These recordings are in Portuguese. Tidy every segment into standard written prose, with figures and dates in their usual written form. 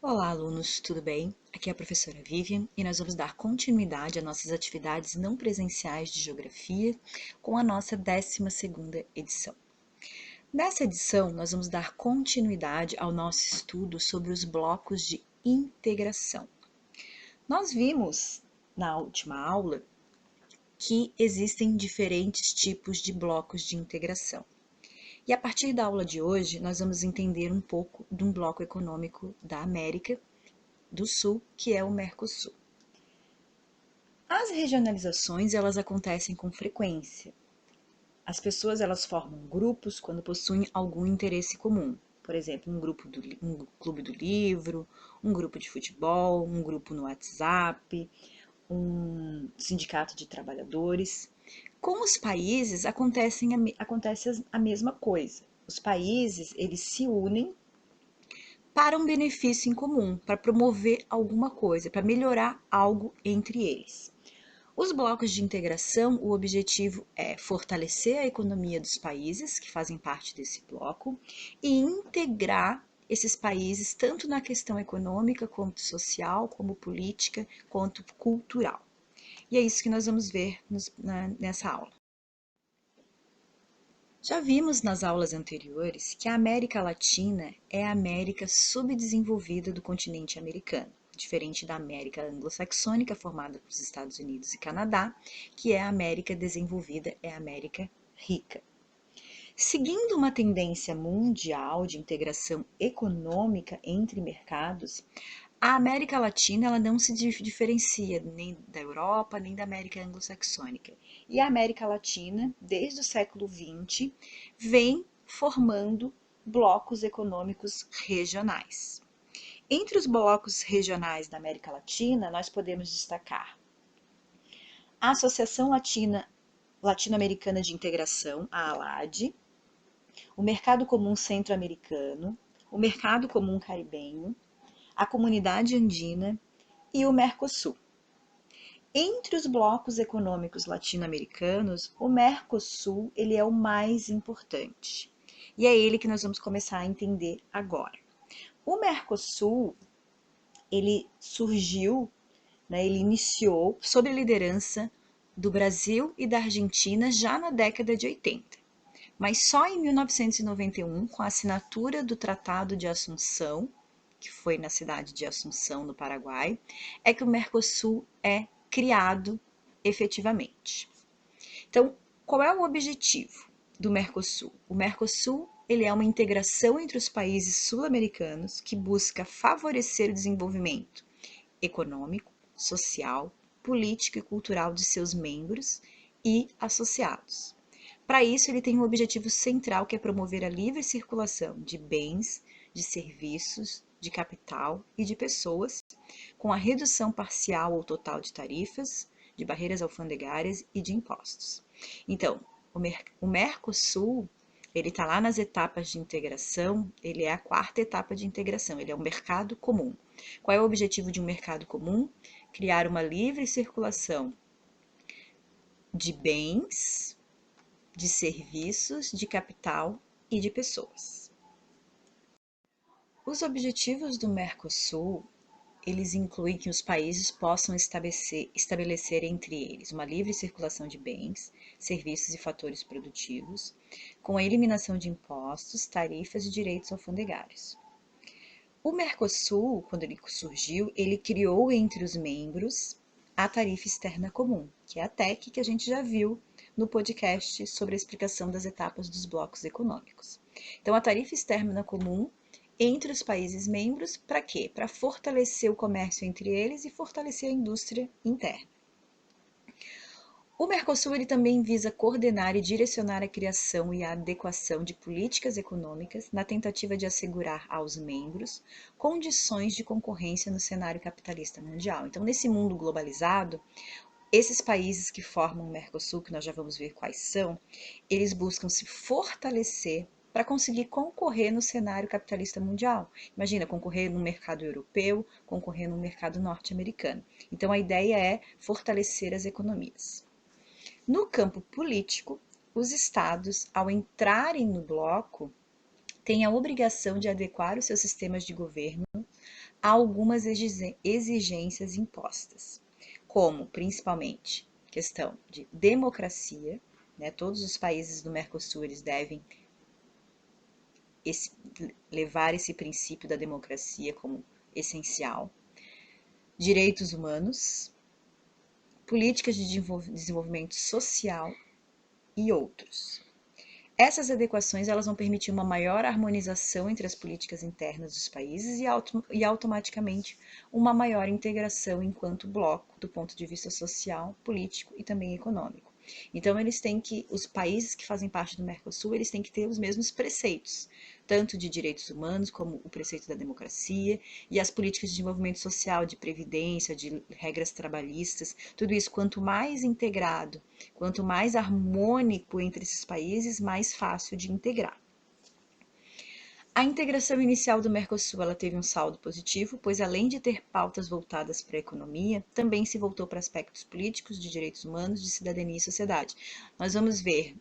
Olá, alunos, tudo bem? Aqui é a professora Vivian e nós vamos dar continuidade às nossas atividades não presenciais de Geografia com a nossa 12ª edição. Nessa edição, nós vamos dar continuidade ao nosso estudo sobre os blocos de integração. Nós vimos na última aula que existem diferentes tipos de blocos de integração. E a partir da aula de hoje, nós vamos entender um pouco de um bloco econômico da América do Sul, que é o Mercosul. As regionalizações, elas acontecem com frequência. As pessoas, elas formam grupos quando possuem algum interesse comum. Por exemplo, um clube do livro, um grupo de futebol, um grupo no WhatsApp, um sindicato de trabalhadores. Com os países, acontece a mesma coisa. Os países, eles se unem para um benefício em comum, para promover alguma coisa, para melhorar algo entre eles. Os blocos de integração, o objetivo é fortalecer a economia dos países que fazem parte desse bloco e integrar esses países tanto na questão econômica, quanto social, como política, quanto cultural. E é isso que nós vamos ver nessa aula. Já vimos nas aulas anteriores que a América Latina é a América subdesenvolvida do continente americano, diferente da América anglo-saxônica, formada pelos Estados Unidos e Canadá, que é a América desenvolvida, é a América rica. Seguindo uma tendência mundial de integração econômica entre mercados, a América Latina ela não se diferencia nem da Europa, nem da América anglo-saxônica. E a América Latina, desde o século XX, vem formando blocos econômicos regionais. Entre os blocos regionais da América Latina, nós podemos destacar a Associação Latino-Americana de Integração, a ALAD, o Mercado Comum Centro-Americano, o Mercado Comum Caribenho, a Comunidade Andina e o Mercosul. Entre os blocos econômicos latino-americanos, o Mercosul ele é o mais importante. E é ele que nós vamos começar a entender agora. O Mercosul, ele surgiu, ele iniciou sob a liderança do Brasil e da Argentina já na década de 80. Mas só em 1991, com a assinatura do Tratado de Assunção, que foi na cidade de Assunção, no Paraguai, é que o Mercosul é criado efetivamente. Então, qual é o objetivo do Mercosul? O Mercosul ele é uma integração entre os países sul-americanos que busca favorecer o desenvolvimento econômico, social, político e cultural de seus membros e associados. Para isso, ele tem um objetivo central que é promover a livre circulação de bens, de serviços, de capital e de pessoas, com a redução parcial ou total de tarifas, de barreiras alfandegárias e de impostos. Então, o Mercosul, ele está lá nas etapas de integração, ele é a quarta etapa de integração, ele é um mercado comum. Qual é o objetivo de um mercado comum? Criar uma livre circulação de bens, de serviços, de capital e de pessoas. Os objetivos do Mercosul, eles incluem que os países possam estabelecer entre eles uma livre circulação de bens, serviços e fatores produtivos, com a eliminação de impostos, tarifas e direitos alfandegários. O Mercosul, quando ele surgiu, ele criou entre os membros a tarifa externa comum, que é a TEC que a gente já viu no podcast sobre a explicação das etapas dos blocos econômicos. Então, a tarifa externa comum entre os países membros, para quê? Para fortalecer o comércio entre eles e fortalecer a indústria interna. O Mercosul ele também visa coordenar e direcionar a criação e a adequação de políticas econômicas na tentativa de assegurar aos membros condições de concorrência no cenário capitalista mundial. Então, nesse mundo globalizado, esses países que formam o Mercosul, que nós já vamos ver quais são, eles buscam se fortalecer para conseguir concorrer no cenário capitalista mundial. Imagina, concorrer no mercado europeu, concorrer no mercado norte-americano. Então, a ideia é fortalecer as economias. No campo político, os estados, ao entrarem no bloco, têm a obrigação de adequar os seus sistemas de governo há algumas exigências impostas, como principalmente questão de democracia, né? Todos os países do Mercosul eles devem levar esse princípio da democracia como essencial, direitos humanos, políticas de desenvolvimento social e outros. Essas adequações elas vão permitir uma maior harmonização entre as políticas internas dos países e automaticamente uma maior integração enquanto bloco do ponto de vista social, político e também econômico. Então os países que fazem parte do Mercosul, eles têm que ter os mesmos preceitos, tanto de direitos humanos como o preceito da democracia e as políticas de desenvolvimento social, de previdência, de regras trabalhistas, tudo isso quanto mais integrado, quanto mais harmônico entre esses países, mais fácil de integrar. A integração inicial do Mercosul ela teve um saldo positivo, pois além de ter pautas voltadas para a economia, também se voltou para aspectos políticos, de direitos humanos, de cidadania e sociedade. Nós vamos ver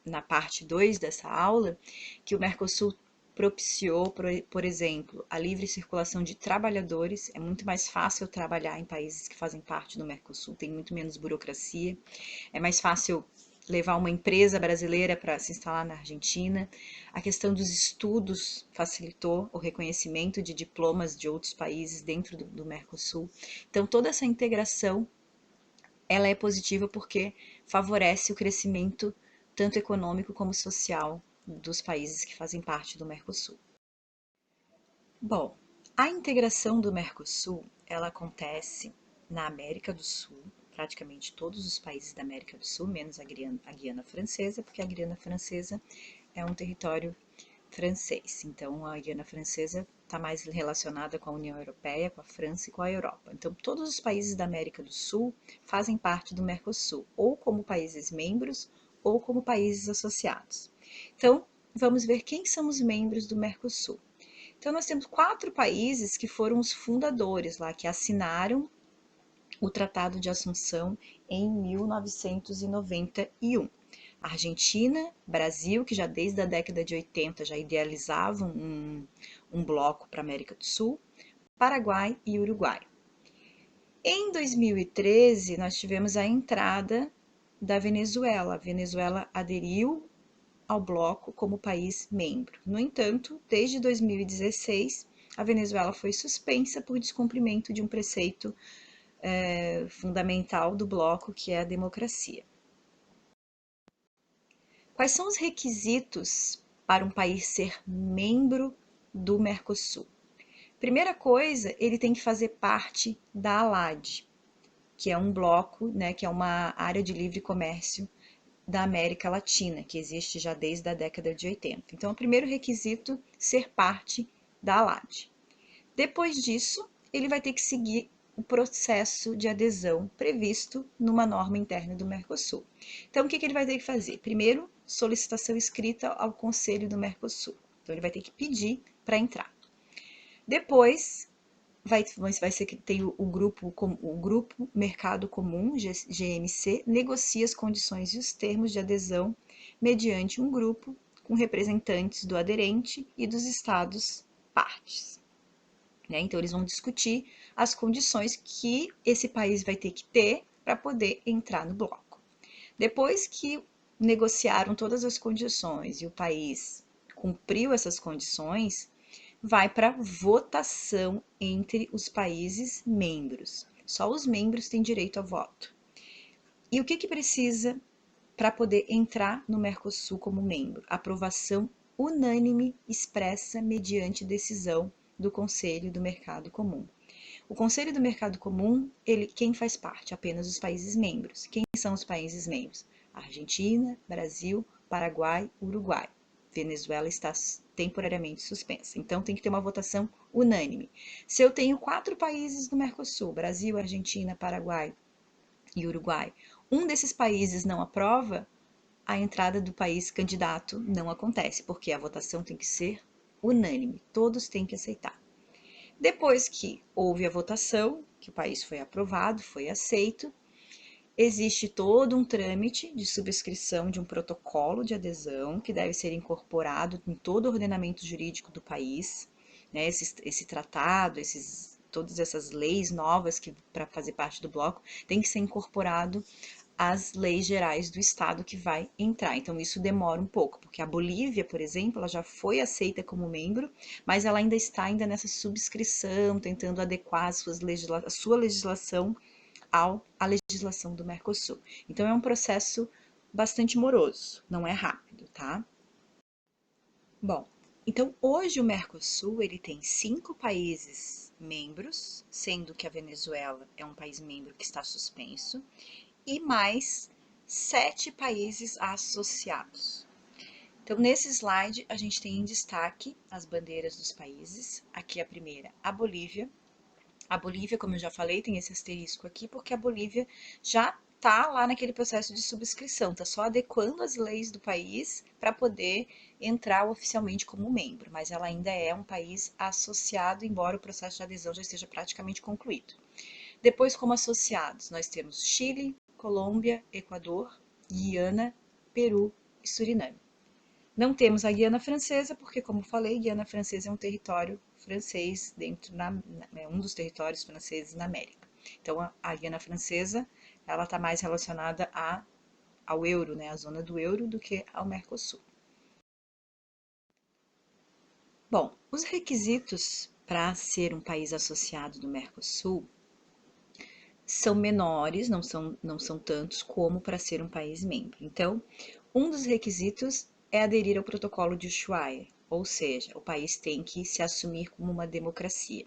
na parte 2 dessa aula que o Mercosul propiciou, por exemplo, a livre circulação de trabalhadores. É muito mais fácil trabalhar em países que fazem parte do Mercosul, tem muito menos burocracia, é mais fácil levar uma empresa brasileira para se instalar na Argentina. A questão dos estudos facilitou o reconhecimento de diplomas de outros países dentro do Mercosul. Então, toda essa integração ela é positiva porque favorece o crescimento tanto econômico como social dos países que fazem parte do Mercosul. Bom, a integração do Mercosul ela acontece na América do Sul, praticamente todos os países da América do Sul, menos a Guiana Francesa, porque a Guiana Francesa é um território francês. Então, a Guiana Francesa está mais relacionada com a União Europeia, com a França e com a Europa. Então, todos os países da América do Sul fazem parte do Mercosul, ou como países membros, ou como países associados. Então, vamos ver quem são os membros do Mercosul. Então, nós temos 4 países que foram os fundadores lá, que assinaram o Tratado de Assunção em 1991. Argentina, Brasil, que já desde a década de 80 já idealizavam um bloco para a América do Sul, Paraguai e Uruguai. Em 2013, nós tivemos a entrada da Venezuela. A Venezuela aderiu ao bloco como país membro. No entanto, desde 2016, a Venezuela foi suspensa por descumprimento de um preceito fundamental do bloco, que é a democracia. Quais são os requisitos para um país ser membro do Mercosul? Primeira coisa, ele tem que fazer parte da ALAD, que é um bloco, né, que é uma área de livre comércio da América Latina, que existe já desde a década de 80. Então, o primeiro requisito, ser parte da ALAD. Depois disso, ele vai ter que seguir o processo de adesão previsto numa norma interna do Mercosul. Então, o que ele vai ter que fazer? Primeiro, solicitação escrita ao Conselho do Mercosul. Então, ele vai ter que pedir para entrar. Depois, vai ser que tem o grupo Mercado Comum, GMC, negocia as condições e os termos de adesão mediante um grupo com representantes do aderente e dos estados partes. Então, eles vão discutir as condições que esse país vai ter que ter para poder entrar no bloco. Depois que negociaram todas as condições e o país cumpriu essas condições, vai para votação entre os países membros. Só os membros têm direito a voto. E o que precisa para poder entrar no Mercosul como membro? Aprovação unânime expressa mediante decisão do Conselho do Mercado Comum. O Conselho do Mercado Comum, quem faz parte? Apenas os países membros. Quem são os países membros? Argentina, Brasil, Paraguai, Uruguai. Venezuela está temporariamente suspensa. Então, tem que ter uma votação unânime. Se eu tenho 4 países do Mercosul, Brasil, Argentina, Paraguai e Uruguai, um desses países não aprova, a entrada do país candidato não acontece, porque a votação tem que ser unânime, todos têm que aceitar. Depois que houve a votação, que o país foi aprovado, foi aceito, existe todo um trâmite de subscrição de um protocolo de adesão que deve ser incorporado em todo o ordenamento jurídico do país. né, esse tratado, todas essas leis novas que para fazer parte do bloco, tem que ser incorporado às leis gerais do estado que vai entrar. Então isso demora um pouco, porque a Bolívia, por exemplo, ela já foi aceita como membro, mas ela ainda está nessa subscrição, tentando adequar a sua legislação à legislação do Mercosul. Então é um processo bastante moroso, não é rápido, tá? Bom, então hoje o Mercosul ele tem 5 países membros, sendo que a Venezuela é um país membro que está suspenso, e mais 7 países associados. Então, nesse slide, a gente tem em destaque as bandeiras dos países. Aqui a primeira, a Bolívia. A Bolívia, como eu já falei, tem esse asterisco aqui, porque a Bolívia já está lá naquele processo de subscrição, está só adequando as leis do país para poder entrar oficialmente como membro, mas ela ainda é um país associado, embora o processo de adesão já esteja praticamente concluído. Depois, como associados, nós temos Chile, Colômbia, Equador, Guiana, Peru e Suriname. Não temos a Guiana Francesa, porque, como falei, Guiana Francesa é um território francês é um dos territórios franceses na América. Então, a Guiana Francesa, ela está mais relacionada ao euro, né, à zona do euro, do que ao Mercosul. Bom, os requisitos para ser um país associado do Mercosul são menores, não são tantos como para ser um país membro. Então, um dos requisitos é aderir ao protocolo de Ushuaia, ou seja, o país tem que se assumir como uma democracia.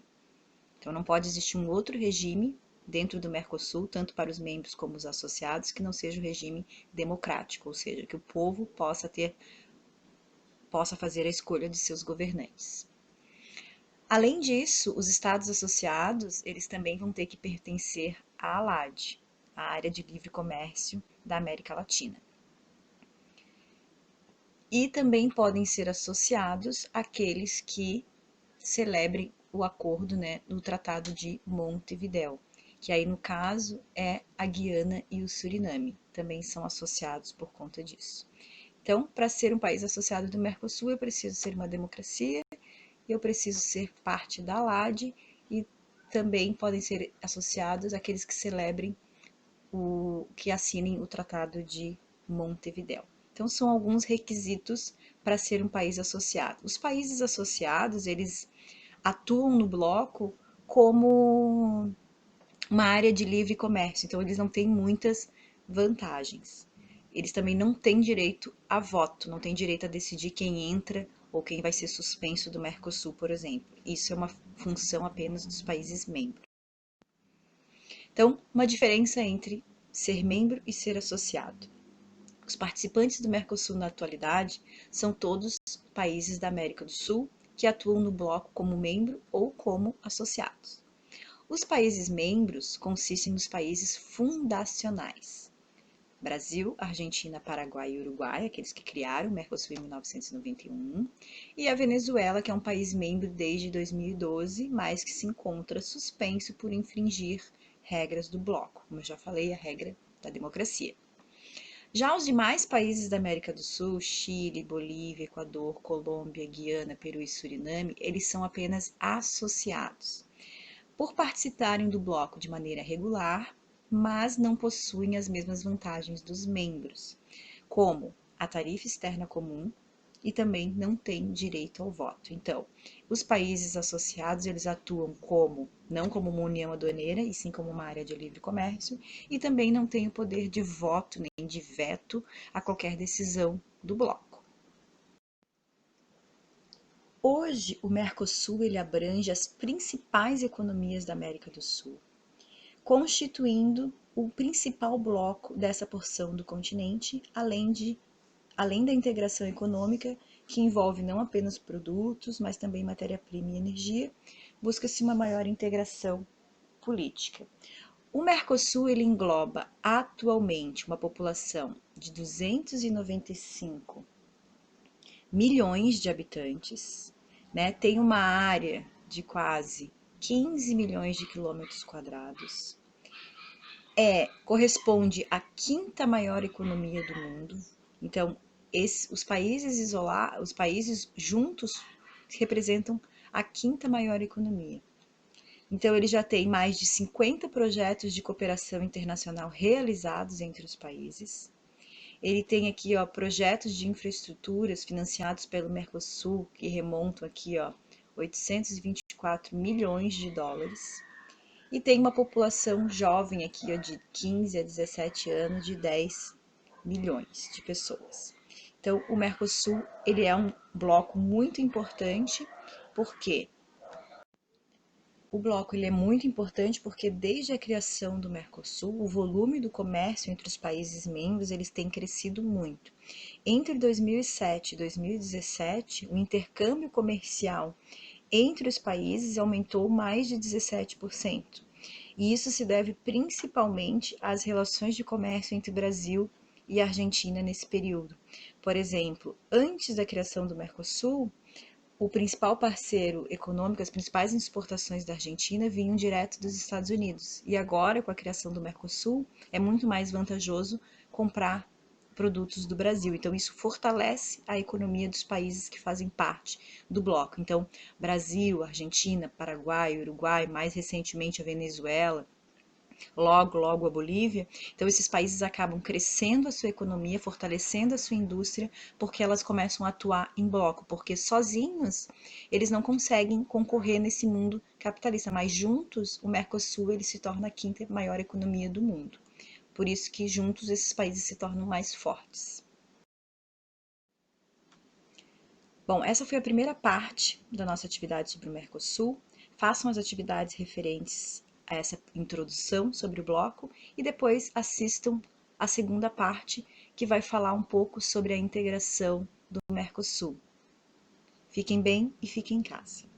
Então, não pode existir um outro regime dentro do Mercosul, tanto para os membros como os associados, que não seja o regime democrático, ou seja, que o povo possa fazer a escolha de seus governantes. Além disso, os estados associados, eles também vão ter que pertencer à ALAD, a Área de Livre Comércio da América Latina. E também podem ser associados aqueles que celebrem o acordo, né, no Tratado de Montevidéu, que aí no caso é a Guiana e o Suriname, também são associados por conta disso. Então, para ser um país associado do Mercosul, eu preciso ser uma democracia, eu preciso ser parte da ALAD e também podem ser associados aqueles que celebrem que assinem o Tratado de Montevidéu. Então são alguns requisitos para ser um país associado. Os países associados, eles atuam no bloco como uma área de livre comércio, então eles não têm muitas vantagens. Eles também não têm direito a voto, não têm direito a decidir quem entra ou quem vai ser suspenso do Mercosul, por exemplo. Isso é uma função apenas dos países membros. Então, uma diferença entre ser membro e ser associado. Os participantes do Mercosul na atualidade são todos países da América do Sul que atuam no bloco como membro ou como associados. Os países membros consistem nos países fundacionais: Brasil, Argentina, Paraguai e Uruguai, aqueles que criaram o Mercosul em 1991, e a Venezuela, que é um país membro desde 2012, mas que se encontra suspenso por infringir regras do bloco, como eu já falei, a regra da democracia. Já os demais países da América do Sul, Chile, Bolívia, Equador, Colômbia, Guiana, Peru e Suriname, eles são apenas associados, por participarem do bloco de maneira regular, mas não possuem as mesmas vantagens dos membros, como a tarifa externa comum, e também não têm direito ao voto. Então, os países associados, eles atuam não como uma união aduaneira, e sim como uma área de livre comércio, e também não têm o poder de voto nem de veto a qualquer decisão do bloco. Hoje, o Mercosul ele abrange as principais economias da América do Sul, constituindo o principal bloco dessa porção do continente, além da integração econômica, que envolve não apenas produtos, mas também matéria-prima e energia, busca-se uma maior integração política. O Mercosul ele engloba atualmente uma população de 295 milhões de habitantes, né? Tem uma área de quase 15 milhões de quilômetros quadrados. Corresponde à quinta maior economia do mundo. Então, os países juntos representam a quinta maior economia. Então, ele já tem mais de 50 projetos de cooperação internacional realizados entre os países. Ele tem aqui, ó, projetos de infraestruturas financiados pelo Mercosul, que remontam aqui, ó, 824 milhões de dólares. E tem uma população jovem aqui, ó, de 15 a 17 anos, de 10 milhões de pessoas. Então, o Mercosul, ele é um bloco muito importante, porque o bloco ele é muito importante porque desde a criação do Mercosul, o volume do comércio entre os países membros eles tem crescido muito. Entre 2007 e 2017, o intercâmbio comercial entre os países aumentou mais de 17%. E isso se deve principalmente às relações de comércio entre Brasil e Argentina nesse período. Por exemplo, antes da criação do Mercosul, o principal parceiro econômico, as principais exportações da Argentina vinham direto dos Estados Unidos. E agora, com a criação do Mercosul, é muito mais vantajoso comprar produtos do Brasil. Então, isso fortalece a economia dos países que fazem parte do bloco. Então, Brasil, Argentina, Paraguai, Uruguai, mais recentemente a Venezuela, logo a Bolívia. Então, esses países acabam crescendo a sua economia, fortalecendo a sua indústria, porque elas começam a atuar em bloco, porque sozinhos eles não conseguem concorrer nesse mundo capitalista, mas juntos o Mercosul ele se torna a quinta maior economia do mundo. Por isso que juntos esses países se tornam mais fortes. Bom, essa foi a primeira parte da nossa atividade sobre o Mercosul. Façam as atividades referentes a essa introdução sobre o bloco e depois assistam a segunda parte, que vai falar um pouco sobre a integração do Mercosul. Fiquem bem e fiquem em casa.